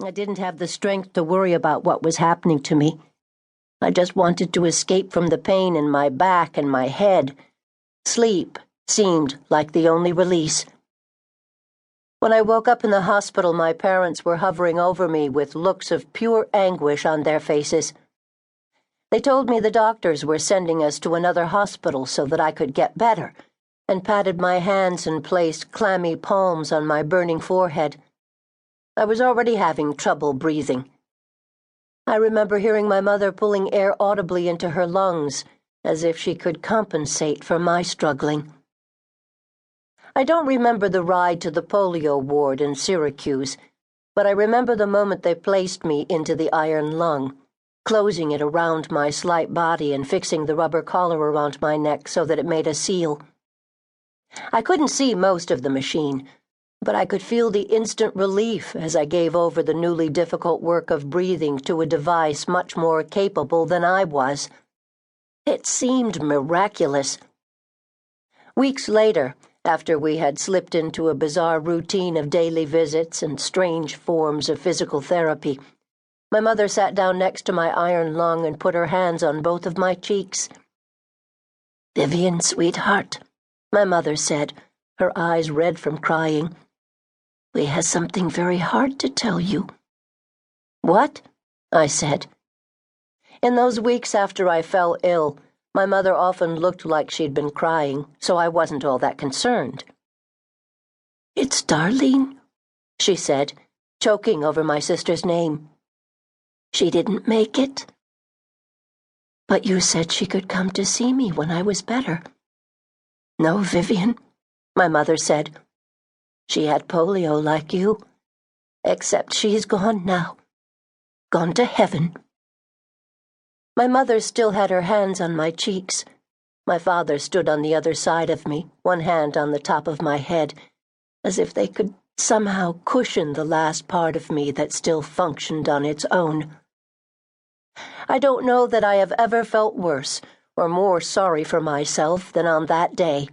I didn't have the strength to worry about what was happening to me. I just wanted to escape from the pain in my back and my head. Sleep seemed like the only release. When I woke up in the hospital, my parents were hovering over me with looks of pure anguish on their faces. They told me the doctors were sending us to another hospital so that I could get better, and patted my hands and placed clammy palms on my burning forehead. I was already having trouble breathing. I remember hearing my mother pulling air audibly into her lungs, as if she could compensate for my struggling. I don't remember the ride to the polio ward in Syracuse, but I remember the moment they placed me into the iron lung, closing it around my slight body and fixing the rubber collar around my neck so that it made a seal. I couldn't see most of the machine, but I could feel the instant relief as I gave over the newly difficult work of breathing to a device much more capable than I was. It seemed miraculous. Weeks later, after we had slipped into a bizarre routine of daily visits and strange forms of physical therapy, my mother sat down next to my iron lung and put her hands on both of my cheeks. "Vivian, sweetheart," my mother said, her eyes red from crying, "we have something very hard to tell you." "What?" I said. In those weeks after I fell ill, my mother often looked like she'd been crying, so I wasn't all that concerned. "It's Darlene," she said, choking over my sister's name. "She didn't make it. But you said she could come to see me when I was better." "No, Vivian," my mother said. "She had polio like you, except she's gone now. Gone to heaven." My mother still had her hands on my cheeks. My father stood on the other side of me, one hand on the top of my head, as if they could somehow cushion the last part of me that still functioned on its own. I don't know that I have ever felt worse or more sorry for myself than on that day.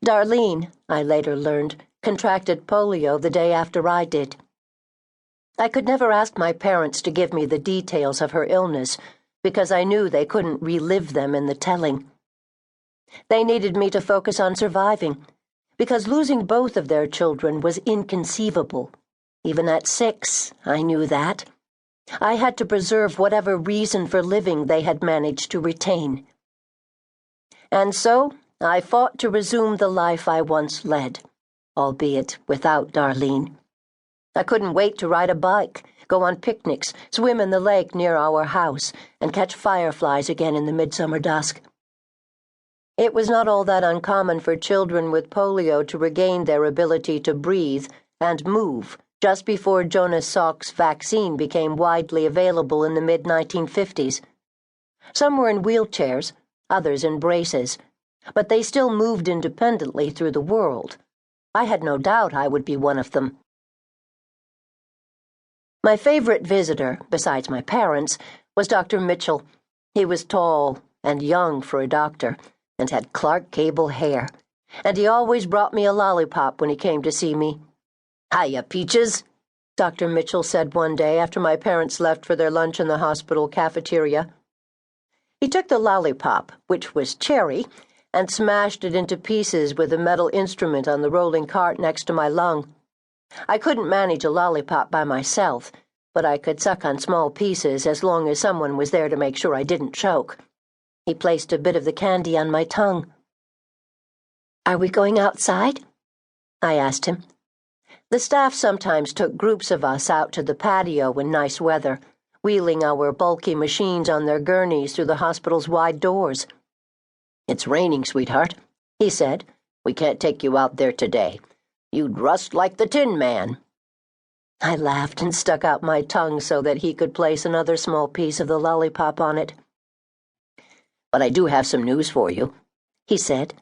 Darlene, I later learned, contracted polio the day after I did. I could never ask my parents to give me the details of her illness because I knew they couldn't relive them in the telling. They needed me to focus on surviving, because losing both of their children was inconceivable. Even at 6, I knew that. I had to preserve whatever reason for living they had managed to retain. And so I fought to resume the life I once led, albeit without Darlene. I couldn't wait to ride a bike, go on picnics, swim in the lake near our house, and catch fireflies again in the midsummer dusk. It was not all that uncommon for children with polio to regain their ability to breathe and move just before Jonas Salk's vaccine became widely available in the mid-1950s. Some were in wheelchairs, others in braces, but they still moved independently through the world. I had no doubt I would be one of them. My favorite visitor, besides my parents, was Dr. Mitchell. He was tall and young for a doctor, and had Clark Gable hair, and he always brought me a lollipop when he came to see me. "Hiya, Peaches," Dr. Mitchell said one day after my parents left for their lunch in the hospital cafeteria. He took the lollipop, which was cherry, and smashed it into pieces with a metal instrument on the rolling cart next to my lung. I couldn't manage a lollipop by myself, but I could suck on small pieces as long as someone was there to make sure I didn't choke. He placed a bit of the candy on my tongue. "Are we going outside?" I asked him. The staff sometimes took groups of us out to the patio in nice weather, wheeling our bulky machines on their gurneys through the hospital's wide doors. "It's raining, sweetheart," he said. "We can't take you out there today. You'd rust like the Tin Man." I laughed and stuck out my tongue so that he could place another small piece of the lollipop on it. "But I do have some news for you," he said.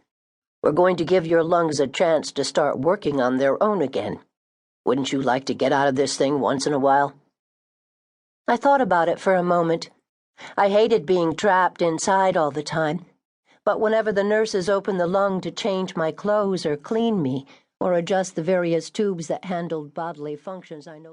"We're going to give your lungs a chance to start working on their own again. Wouldn't you like to get out of this thing once in a while?" I thought about it for a moment. I hated being trapped inside all the time, but whenever the nurses opened the lung to change my clothes or clean me, or adjust the various tubes that handled bodily functions I know